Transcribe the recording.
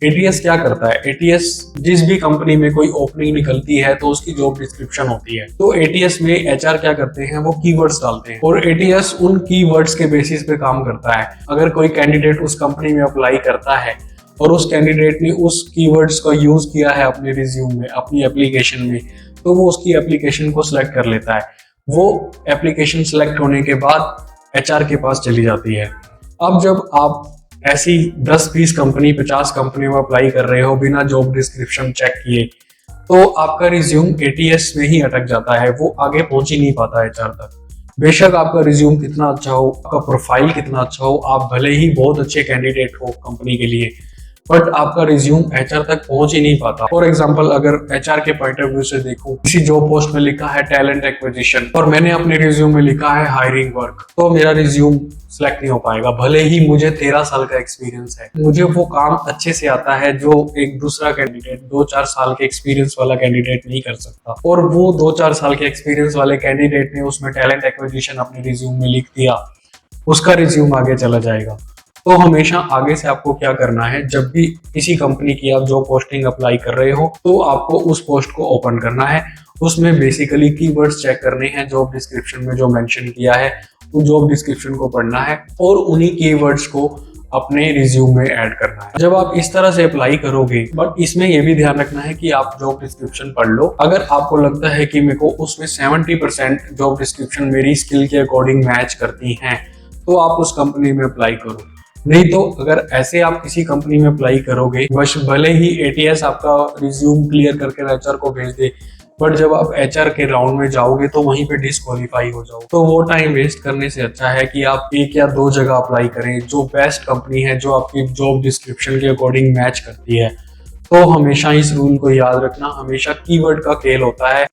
ATS क्या करता है? एटीएस जिस भी कंपनी में कोई ओपनिंग निकलती है तो उसकी जॉब डिस्क्रिप्शन होती है। तो एटीएस में एचआर क्या करते हैं, वो कीवर्ड्स डालते हैं और एटीएस उन कीवर्ड्स के बेसिस पे काम करता है। अगर कोई कैंडिडेट उस कंपनी में अप्लाई करता है और उस कैंडिडेट ने उस कीवर्ड्स का यूज किया है अपने रिज्यूम में, अपनी एप्लीकेशन में, तो वो उसकी एप्लीकेशन को सिलेक्ट कर लेता है। वो एप्लीकेशन सिलेक्ट होने के बाद एचआर के पास चली जाती है। अब जब आप ऐसी 10-20 कंपनी 50 कंपनी में अप्लाई कर रहे हो बिना जॉब डिस्क्रिप्शन चेक किए, तो आपका रिज्यूम एटीएस में ही अटक जाता है, वो आगे पहुंच ही नहीं पाता एचआर तक। बेशक आपका रिज्यूम कितना अच्छा हो, आपका प्रोफाइल कितना अच्छा हो, आप भले ही बहुत अच्छे कैंडिडेट हो कंपनी के लिए, बट आपका रिज्यूम एचआर तक पहुंच ही नहीं पाता। फॉर एग्जांपल, अगर एचआर के पॉइंट ऑफ व्यू से देखूं, किसी जॉब पोस्ट में लिखा है टैलेंट एक्विजिशन और मैंने अपने रिज्यूम में लिखा है हायरिंग वर्क, तो मेरा रिज्यूम सिलेक्ट नहीं हो पाएगा। भले ही मुझे 13 साल का एक्सपीरियंस है, मुझे वो काम अच्छे से आता है जो एक दूसरा कैंडिडेट 2-4 साल के एक्सपीरियंस वाला कैंडिडेट नहीं कर सकता, और वो 2-4 साल के एक्सपीरियंस वाले कैंडिडेट ने उसमें टैलेंट एक्विजिशन अपने रिज्यूम में लिख दिया, उसका रिज्यूम आगे चला जाएगा। तो हमेशा आगे से आपको क्या करना है, जब भी किसी कंपनी की आप जॉब पोस्टिंग अप्लाई कर रहे हो तो आपको उस पोस्ट को ओपन करना है। उसमें बेसिकली कीवर्ड्स चेक करने हैं, जॉब डिस्क्रिप्शन में जो मेंशन किया है उस जॉब डिस्क्रिप्शन को पढ़ना है और उन्हीं कीवर्ड्स को अपने रिज्यूम में ऐड करना है। जब आप इस तरह से अप्लाई करोगे, बट इसमें यह भी ध्यान रखना है कि आप जॉब डिस्क्रिप्शन पढ़ लो। अगर आपको लगता है कि मेरे को उसमें 70% जॉब डिस्क्रिप्शन मेरी स्किल के अकॉर्डिंग मैच करती हैं, तो आप उस कंपनी में अप्लाई करो। नहीं तो अगर ऐसे आप किसी कंपनी में अप्लाई करोगे, भले ही एटीएस आपका रिज्यूम क्लियर करके एचआर को भेज दे, बट जब आप एचआर के राउंड में जाओगे तो वहीं पे डिस्क्वालीफाई हो जाओ। तो वो टाइम वेस्ट करने से अच्छा है कि आप 1 या 2 जगह अप्लाई करें, जो बेस्ट कंपनी है, जो आपकी जॉब डिस्क्रिप्शन के अकॉर्डिंग मैच करती है। तो हमेशा इस रूल को याद रखना, हमेशा कीवर्ड का खेल होता है।